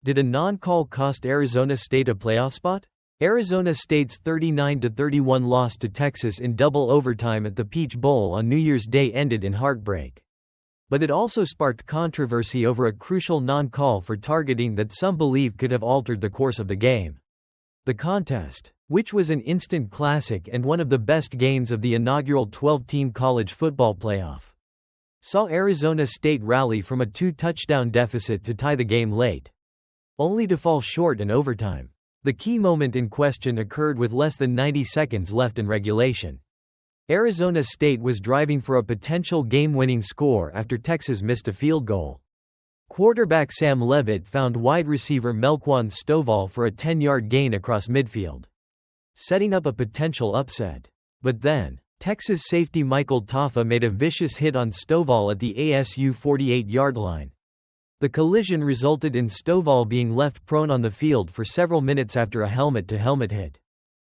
Did a non-call cost Arizona State a playoff spot? Arizona State's 39-31 loss to Texas in double overtime at the Peach Bowl on New Year's Day ended in heartbreak. But it also sparked controversy over a crucial non-call for targeting that some believe could have altered the course of the game. The contest, which was an instant classic and one of the best games of the inaugural 12-team college football playoff, saw Arizona State rally from a 2-touchdown deficit to tie the game late, only to fall short in overtime. The key moment in question occurred with less than 90 seconds left in regulation. Arizona State was driving for a potential game-winning score after Texas missed a field goal. Quarterback Sam Leavitt found wide receiver Melquan Stovall for a 10-yard gain across midfield, setting up a potential upset. But then, Texas safety Michael Taaffe made a vicious hit on Stovall at the ASU 48-yard line. The collision resulted in Stovall being left prone on the field for several minutes after a helmet-to-helmet hit.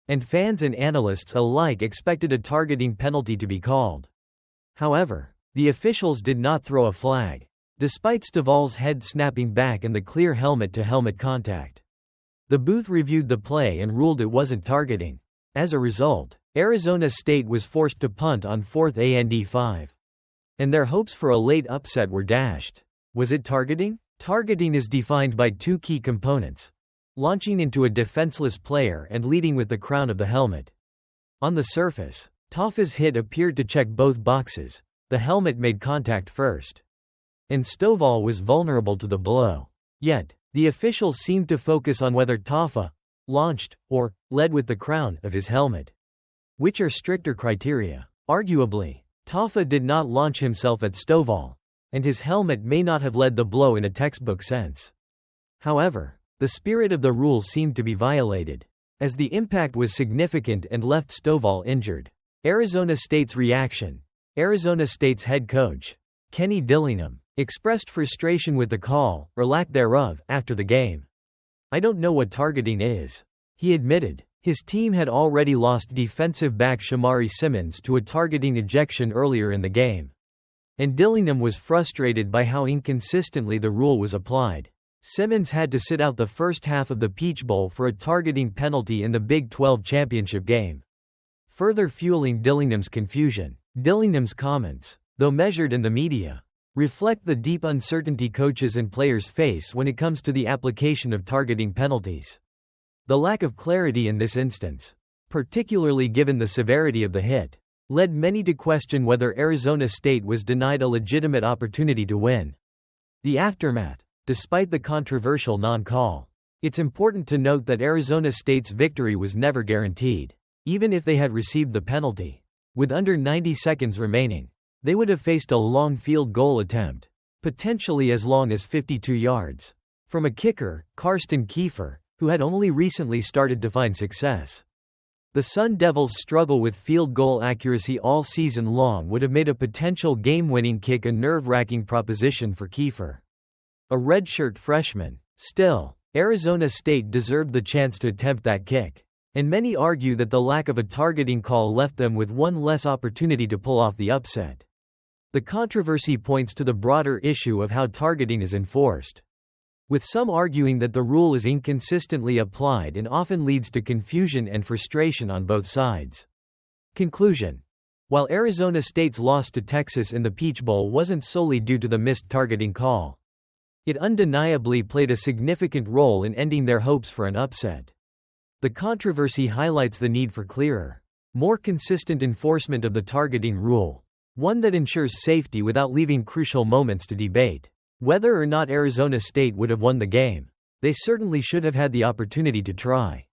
And fans and analysts alike expected a targeting penalty to be called. However, the officials did not throw a flag, despite Stovall's head snapping back and the clear helmet-to-helmet contact. The booth reviewed the play and ruled it wasn't targeting. As a result, Arizona State was forced to punt on 4th and 5. And their hopes for a late upset were dashed. Was it targeting? Targeting is defined by two key components: launching into a defenseless player and leading with the crown of the helmet. On the surface, Taaffe's hit appeared to check both boxes. The helmet made contact first, and Stovall was vulnerable to the blow. Yet, the officials seemed to focus on whether Taaffe launched or led with the crown of his helmet, which are stricter criteria. Arguably, Taaffe did not launch himself at Stovall, and his helmet may not have led the blow in a textbook sense. However, the spirit of the rule seemed to be violated, as the impact was significant and left Stovall injured. Arizona State's reaction. Arizona State's head coach, Kenny Dillingham, expressed frustration with the call, or lack thereof, after the game. "I don't know what targeting is," he admitted. His team had already lost defensive back Shamari Simmons to a targeting ejection earlier in the game, and Dillingham was frustrated by how inconsistently the rule was applied. Simmons had to sit out the first half of the Peach Bowl for a targeting penalty in the Big 12 championship game, further fueling Dillingham's confusion. Dillingham's comments, though measured in the media, reflect the deep uncertainty coaches and players face when it comes to the application of targeting penalties. The lack of clarity in this instance, particularly given the severity of the hit, led many to question whether Arizona State was denied a legitimate opportunity to win. The aftermath. Despite the controversial non-call, it's important to note that Arizona State's victory was never guaranteed. Even if they had received the penalty, with under 90 seconds remaining, they would have faced a long field goal attempt, potentially as long as 52 yards, from a kicker, Karsten Kiefer, who had only recently started to find success. The Sun Devils' struggle with field goal accuracy all season long would have made a potential game-winning kick a nerve-wracking proposition for Kiefer, a redshirt freshman. Still, Arizona State deserved the chance to attempt that kick, and many argue that the lack of a targeting call left them with one less opportunity to pull off the upset. The controversy points to the broader issue of how targeting is enforced, with some arguing that the rule is inconsistently applied and often leads to confusion and frustration on both sides. Conclusion. While Arizona State's loss to Texas in the Peach Bowl wasn't solely due to the missed targeting call, it undeniably played a significant role in ending their hopes for an upset. The controversy highlights the need for clearer, more consistent enforcement of the targeting rule, one that ensures safety without leaving crucial moments to debate. Whether or not Arizona State would have won the game, they certainly should have had the opportunity to try.